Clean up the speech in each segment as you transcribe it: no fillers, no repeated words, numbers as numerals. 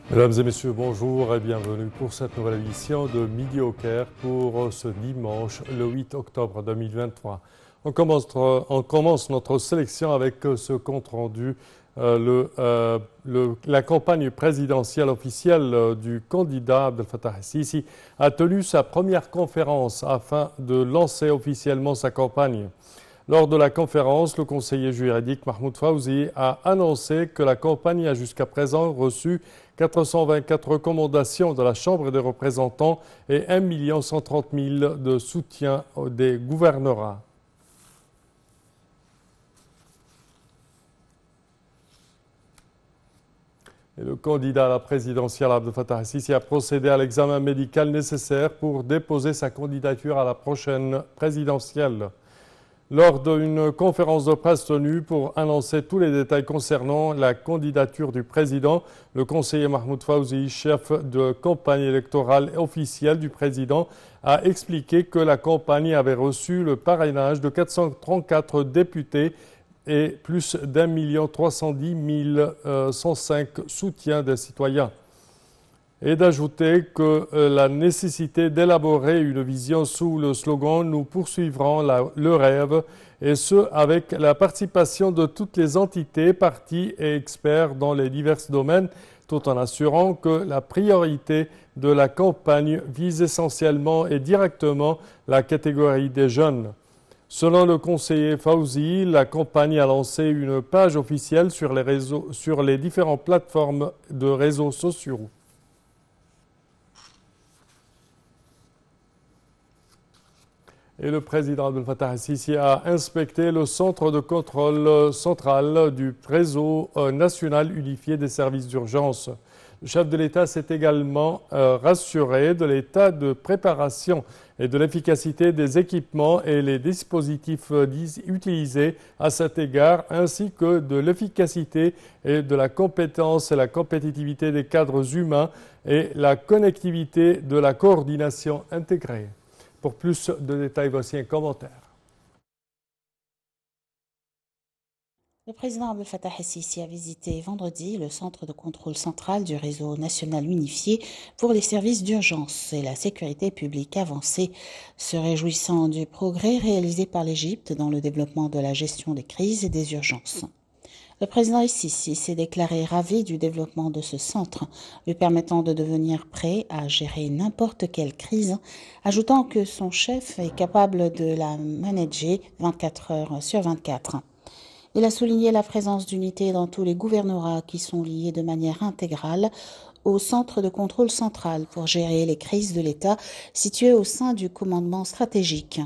Mesdames et messieurs, bonjour et bienvenue pour cette nouvelle édition de Midi au Caire pour ce dimanche, le 8 octobre 2023. On commence notre sélection avec ce compte rendu, la campagne présidentielle officielle du candidat Abdel Fattah el-Sisi a tenu sa première conférence afin de lancer officiellement sa campagne. Lors de la conférence, le conseiller juridique Mahmoud Fawzi a annoncé que la campagne a jusqu'à présent reçu 424 recommandations de la Chambre des représentants et 1 130 000 de soutien des gouvernorats. Et le candidat à la présidentielle Abdel Fattah el-Sisi a procédé à l'examen médical nécessaire pour déposer sa candidature à la prochaine présidentielle. Lors d'une conférence de presse tenue pour annoncer tous les détails concernant la candidature du président, le conseiller Mahmoud Fawzi, chef de campagne électorale officielle du président, a expliqué que la campagne avait reçu le parrainage de 434 députés et plus d'1 310 105 soutiens des citoyens. Et d'ajouter que la nécessité d'élaborer une vision sous le slogan « Nous poursuivrons le rêve » et ce, avec la participation de toutes les entités, partis et experts dans les divers domaines, tout en assurant que la priorité de la campagne vise essentiellement et directement la catégorie des jeunes. Selon le conseiller Fawzi, la campagne a lancé une page officielle sur les différentes plateformes de réseaux sociaux. Et le président Abdel Fattah el-Sisi a inspecté le centre de contrôle central du réseau national unifié des services d'urgence. Le chef de l'État s'est également rassuré de l'état de préparation et de l'efficacité des équipements et les dispositifs utilisés à cet égard, ainsi que de l'efficacité et de la compétence et la compétitivité des cadres humains et la connectivité de la coordination intégrée. Pour plus de détails, voici un commentaire. Le président Abdel Fattah el-Sisi a visité vendredi le centre de contrôle central du réseau national unifié pour les services d'urgence et la sécurité publique avancée, se réjouissant du progrès réalisé par l'Égypte dans le développement de la gestion des crises et des urgences. Le président el-Sisi s'est déclaré ravi du développement de ce centre, lui permettant de devenir prêt à gérer n'importe quelle crise, ajoutant que son chef est capable de la manager 24 heures sur 24. Il a souligné la présence d'unités dans tous les gouvernorats qui sont liés de manière intégrale au centre de contrôle central pour gérer les crises de l'État situé au sein du commandement stratégique.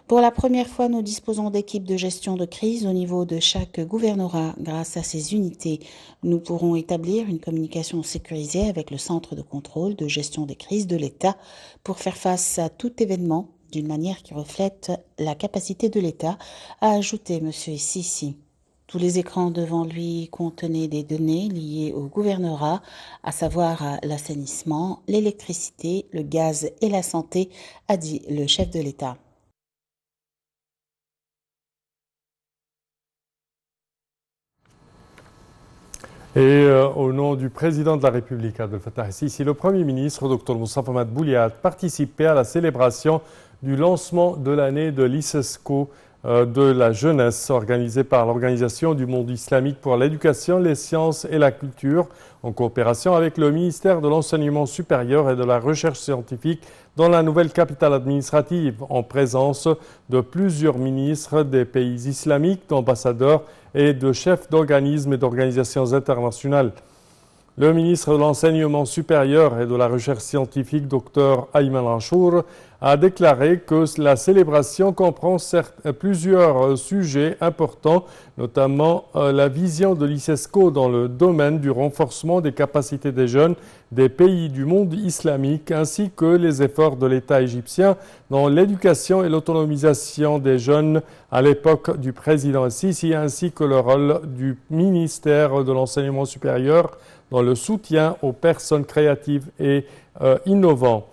Pour la première fois, nous disposons d'équipes de gestion de crise au niveau de chaque gouvernorat. Grâce à ces unités, nous pourrons établir une communication sécurisée avec le centre de contrôle de gestion des crises de l'État pour faire face à tout événement d'une manière qui reflète la capacité de l'État, a ajouté M. el-Sisi. Tous les écrans devant lui contenaient des données liées au gouvernorat, à savoir l'assainissement, l'électricité, le gaz et la santé, a dit le chef de l'État. Et au nom du président de la République, Abdel Fattah el-Sisi, le Premier ministre, Dr Moussa Mohamed Boulia, a participé à la célébration du lancement de l'année de l'ISESCO de la jeunesse organisée par l'Organisation du monde islamique pour l'éducation, les sciences et la culture, en coopération avec le ministère de l'Enseignement supérieur et de la Recherche scientifique dans la nouvelle capitale administrative, en présence de plusieurs ministres des pays islamiques, d'ambassadeurs et de chefs d'organismes et d'organisations internationales. Le ministre de l'Enseignement supérieur et de la Recherche scientifique, Dr Ayman Achour, a déclaré que la célébration comprend plusieurs sujets importants, notamment la vision de l'ISESCO dans le domaine du renforcement des capacités des jeunes des pays du monde islamique, ainsi que les efforts de l'État égyptien dans l'éducation et l'autonomisation des jeunes à l'époque du président Sisi, ainsi que le rôle du ministère de l'Enseignement supérieur dans le soutien aux personnes créatives et innovantes.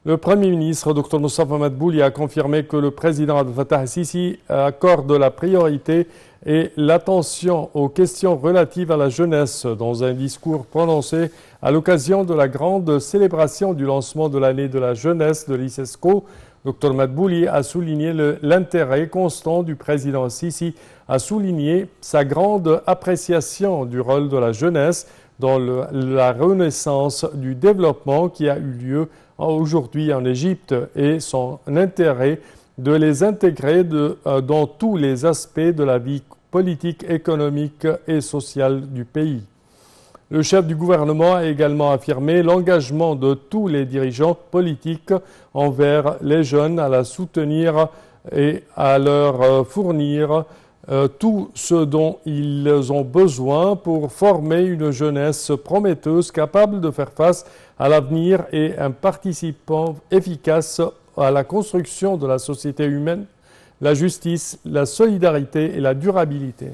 Le Premier ministre, Dr Moustapha Madbouli, a confirmé que le président Abdel Fattah el-Sisi accorde la priorité et l'attention aux questions relatives à la jeunesse dans un discours prononcé à l'occasion de la grande célébration du lancement de l'année de la jeunesse de l'ICESCO. Dr Madbouli a souligné l'intérêt constant du président el-Sisi, a souligné sa grande appréciation du rôle de la jeunesse dans la renaissance du développement qui a eu lieu aujourd'hui en Égypte et son intérêt de les intégrer dans tous les aspects de la vie politique, économique et sociale du pays. Le chef du gouvernement a également affirmé l'engagement de tous les dirigeants politiques envers les jeunes à la soutenir et à leur fournir tout ce dont ils ont besoin pour former une jeunesse prometteuse capable de faire face à l'avenir et un participant efficace à la construction de la société humaine, la justice, la solidarité et la durabilité.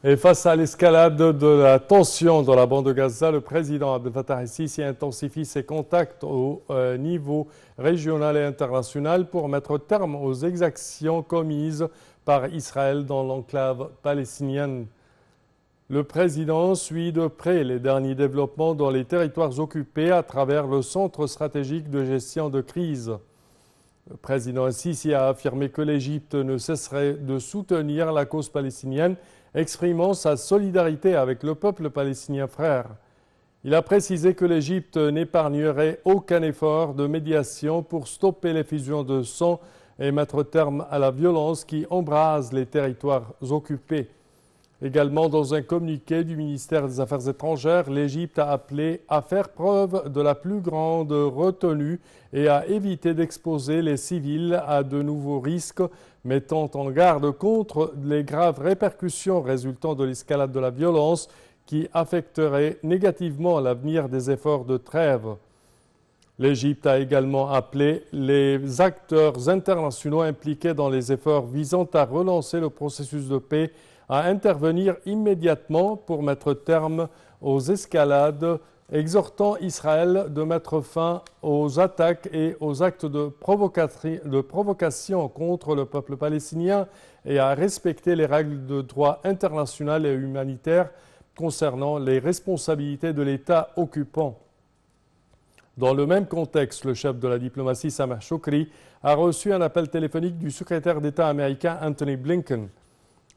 Et face à l'escalade de la tension dans la bande de Gaza, le président Abdel Fattah el-Sisi intensifie ses contacts au niveau régional et international pour mettre terme aux exactions commises par Israël dans l'enclave palestinienne. Le président suit de près les derniers développements dans les territoires occupés à travers le Centre stratégique de gestion de crise. Le président el-Sisi a affirmé que l'Égypte ne cesserait de soutenir la cause palestinienne, exprimant sa solidarité avec le peuple palestinien frère. Il a précisé que l'Égypte n'épargnerait aucun effort de médiation pour stopper l'effusion de sang et mettre terme à la violence qui embrase les territoires occupés. Également, dans un communiqué du ministère des Affaires étrangères, l'Égypte a appelé à faire preuve de la plus grande retenue et à éviter d'exposer les civils à de nouveaux risques, mettant en garde contre les graves répercussions résultant de l'escalade de la violence qui affecterait négativement l'avenir des efforts de trêve. L'Égypte a également appelé les acteurs internationaux impliqués dans les efforts visant à relancer le processus de paix à intervenir immédiatement pour mettre terme aux escalades, exhortant Israël de mettre fin aux attaques et aux actes de provocation contre le peuple palestinien et à respecter les règles de droit international et humanitaire concernant les responsabilités de l'État occupant. Dans le même contexte, le chef de la diplomatie, Sameh Shoukry, a reçu un appel téléphonique du secrétaire d'État américain Anthony Blinken.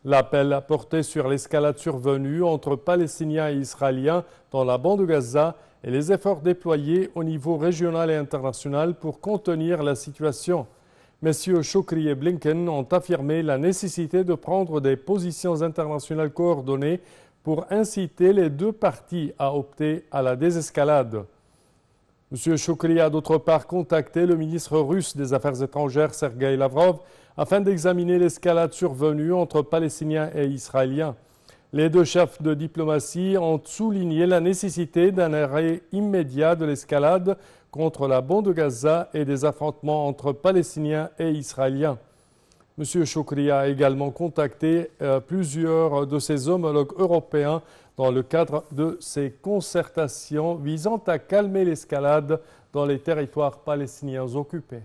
L'appel a porté sur l'escalade survenue entre Palestiniens et Israéliens dans la bande de Gaza et les efforts déployés au niveau régional et international pour contenir la situation. Messieurs Shoukry et Blinken ont affirmé la nécessité de prendre des positions internationales coordonnées pour inciter les deux parties à opter à la désescalade. M. Shoukry a d'autre part contacté le ministre russe des Affaires étrangères, Sergei Lavrov, afin d'examiner l'escalade survenue entre Palestiniens et Israéliens. Les deux chefs de diplomatie ont souligné la nécessité d'un arrêt immédiat de l'escalade contre la bande de Gaza et des affrontements entre Palestiniens et Israéliens. M. Shoukry a également contacté plusieurs de ses homologues européens dans le cadre de ces concertations visant à calmer l'escalade dans les territoires palestiniens occupés.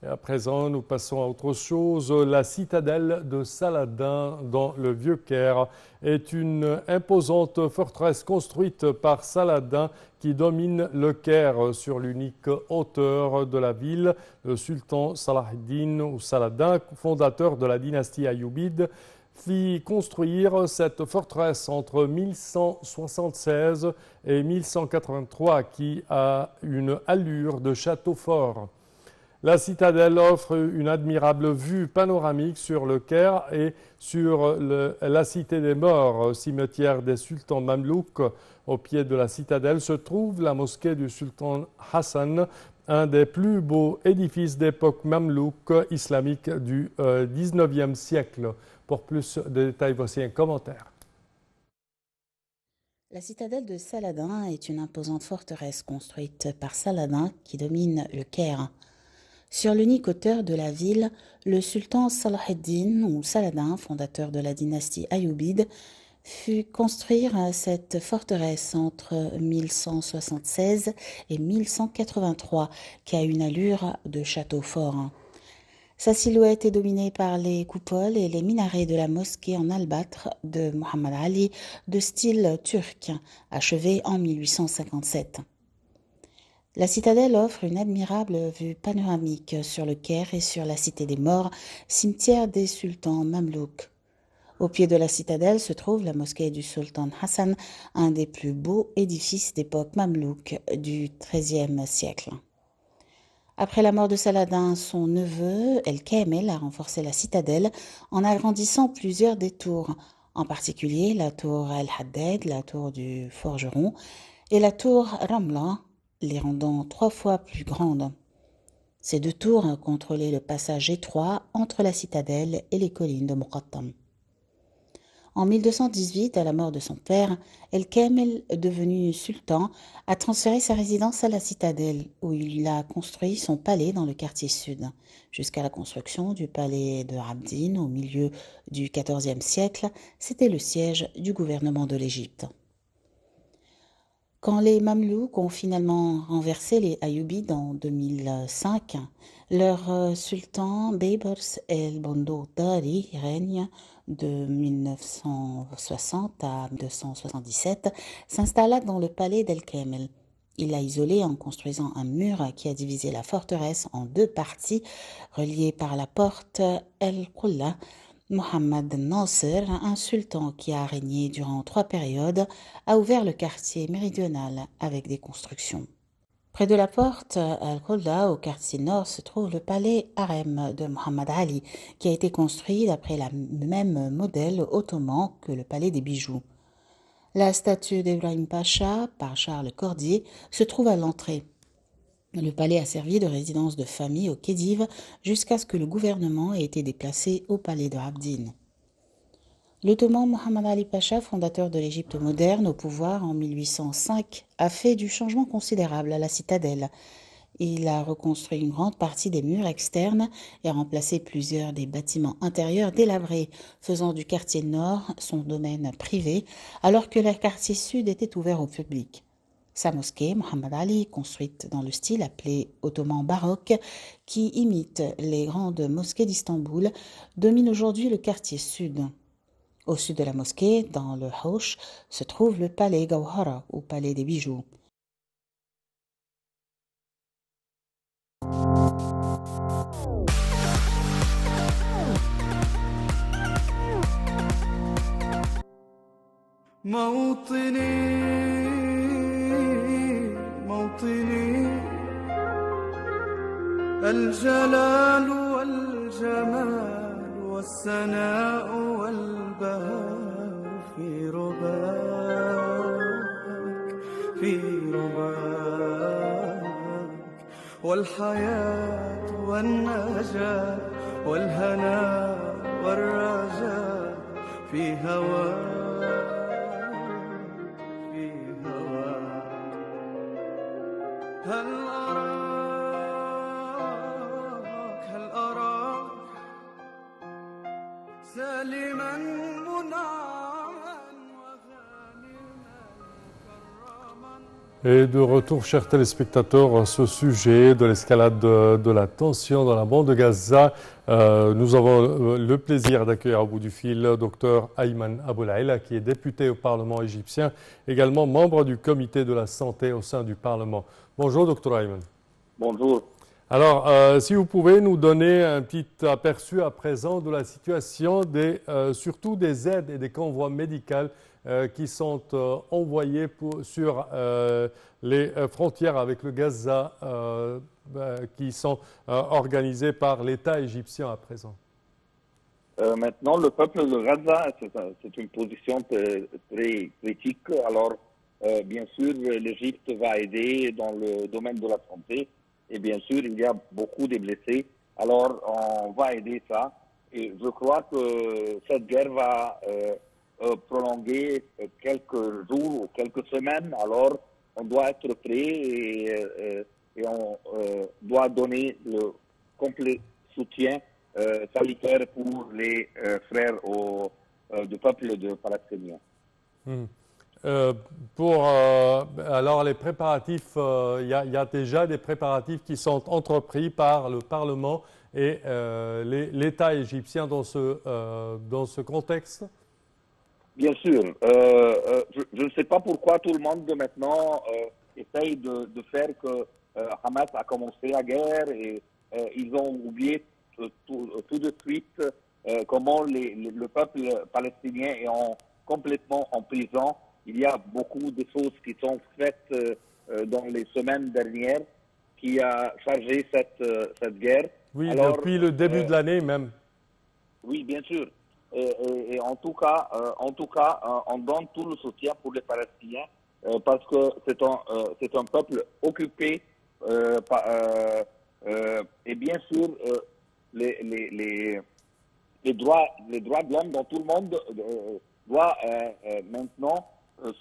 Et à présent, nous passons à autre chose. La citadelle de Saladin dans le Vieux-Caire est une imposante forteresse construite par Saladin qui domine le Caire sur l'unique hauteur de la ville. Le sultan Salah ad-Din ou Saladin, fondateur de la dynastie ayoubide, fit construire cette forteresse entre 1176 et 1183 qui a une allure de château fort. La citadelle offre une admirable vue panoramique sur le Caire et sur la cité des morts, cimetière des sultans mamelouks. Au pied de la citadelle se trouve la mosquée du sultan Hassan, un des plus beaux édifices d'époque mamelouk islamique du 19e siècle. Pour plus de détails, voici un commentaire. La citadelle de Saladin est une imposante forteresse construite par Saladin qui domine le Caire. Sur l'unique auteur de la ville, le sultan Salah ad-Din ou Saladin, fondateur de la dynastie Ayyubide, fut construire cette forteresse entre 1176 et 1183, qui a une allure de château fort. Sa silhouette est dominée par les coupoles et les minarets de la mosquée en albâtre de Muhammad Ali de style turc, achevée en 1857. La citadelle offre une admirable vue panoramique sur le Caire et sur la cité des morts, cimetière des sultans mamelouks. Au pied de la citadelle se trouve la mosquée du sultan Hassan, un des plus beaux édifices d'époque mamelouk du XIIIe siècle. Après la mort de Saladin, son neveu El-Kamel a renforcé la citadelle en agrandissant plusieurs des tours, en particulier la tour El-Haddad, la tour du forgeron, et la tour Ramla, les rendant 3 fois plus grandes. Ces 2 tours contrôlaient le passage étroit entre la citadelle et les collines de Muqattam. En 1218, à la mort de son père, El-Kamel, devenu sultan, a transféré sa résidence à la citadelle, où il a construit son palais dans le quartier sud, jusqu'à la construction du palais de Abdin au milieu du XIVe siècle. C'était le siège du gouvernement de l'Égypte. Quand les Mamelouks ont finalement renversé les Ayyubides en 2005, leur sultan Baybars el-Bondodari règne de 1960 à 277, s'installa dans le palais d'El-Kamel. Il l'a isolé en construisant un mur qui a divisé la forteresse en 2 parties, reliées par la porte El-Qulla. Mohammad Nasser, un sultan qui a régné durant 3 périodes, a ouvert le quartier méridional avec des constructions. Près de la porte Al-Qudda, au quartier nord, se trouve le palais harem de Muhammad Ali, qui a été construit d'après le même modèle ottoman que le palais des bijoux. La statue d'Ibrahim Pacha, par Charles Cordier, se trouve à l'entrée. Le palais a servi de résidence de famille au Khedive jusqu'à ce que le gouvernement ait été déplacé au palais de Abdin. L'Ottoman Muhammad Ali Pacha, fondateur de l'Égypte moderne au pouvoir en 1805, a fait du changement considérable à la citadelle. Il a reconstruit une grande partie des murs externes et remplacé plusieurs des bâtiments intérieurs délabrés, faisant du quartier nord son domaine privé, alors que le quartier sud était ouvert au public. Sa mosquée, Muhammad Ali, construite dans le style appelé ottoman baroque, qui imite les grandes mosquées d'Istanbul, domine aujourd'hui le quartier sud. Au sud de la mosquée, dans le Haush, se trouve le palais Gawhara, ou palais des bijoux. موطني الجلال والجمال والسناء والبهاء في رباك والحياة والنجاة والهناء والرجاء في هواك هل أراك سالما منعما وغانما مكرما. Et de retour, chers téléspectateurs, ce sujet de l'escalade de la tension dans la bande de Gaza, nous avons le plaisir d'accueillir au bout du fil Dr Ayman Aboulaïla, qui est député au Parlement égyptien, également membre du comité de la santé au sein du Parlement. Bonjour, Dr Ayman. Bonjour. Alors, si vous pouvez nous donner un petit aperçu à présent de la situation, surtout des aides et des convois médicaux qui sont envoyés sur les frontières avec le Gaza, qui sont organisés par l'État égyptien à présent. Maintenant, le peuple de Gaza, c'est une position très critique. Alors, bien sûr, l'Égypte va aider dans le domaine de la santé. Et bien sûr, il y a beaucoup de blessés. Alors, on va aider ça. Et je crois que cette guerre va prolonger quelques jours ou quelques semaines. Alors, on doit être prêt et on doit donner complet soutien sanitaire pour les frères du peuple de palestinien. Alors les préparatifs, il y a déjà des préparatifs qui sont entrepris par le Parlement et l'État égyptien dans ce contexte? Bien sûr. Je ne sais pas pourquoi tout le monde maintenant essaye de faire que Hamas a commencé la guerre et ils ont oublié tout de suite comment le peuple palestinien est complètement en prison. Il y a beaucoup de choses qui sont faites dans les semaines dernières qui a chargé cette guerre. Oui, alors, depuis le début de l'année même. Oui, bien sûr. Et en tout cas, on donne tout le soutien pour les Palestiniens parce que c'est un peuple occupé et bien sûr les droits de l'homme dans tout le monde doit maintenant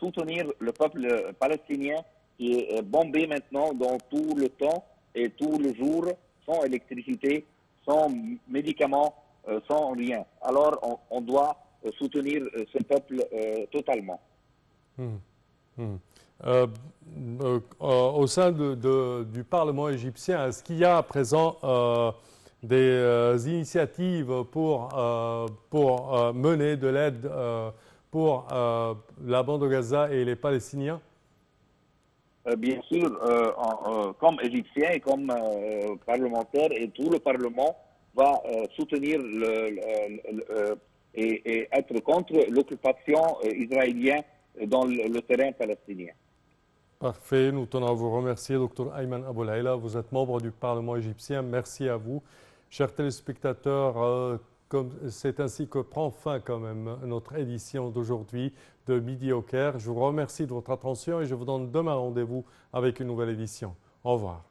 soutenir le peuple palestinien qui est bombé maintenant dans tout le temps et tout le jour, sans électricité, sans médicaments, sans rien. Alors on doit soutenir ce peuple totalement. Au sein du Parlement égyptien, est-ce qu'il y a à présent des initiatives pour mener de l'aide pour la bande de Gaza et les Palestiniens? Bien sûr, comme Égyptien et comme parlementaire, et tout le Parlement va soutenir et être contre l'occupation israélienne dans le terrain palestinien. Parfait, nous tenons à vous remercier, Dr Ayman Aboul-Haïla. Vous êtes membre du Parlement égyptien. Merci à vous. Chers téléspectateurs, c'est ainsi que prend fin quand même notre édition d'aujourd'hui de Midi au Caire. Je vous remercie de votre attention et je vous donne demain rendez-vous avec une nouvelle édition. Au revoir.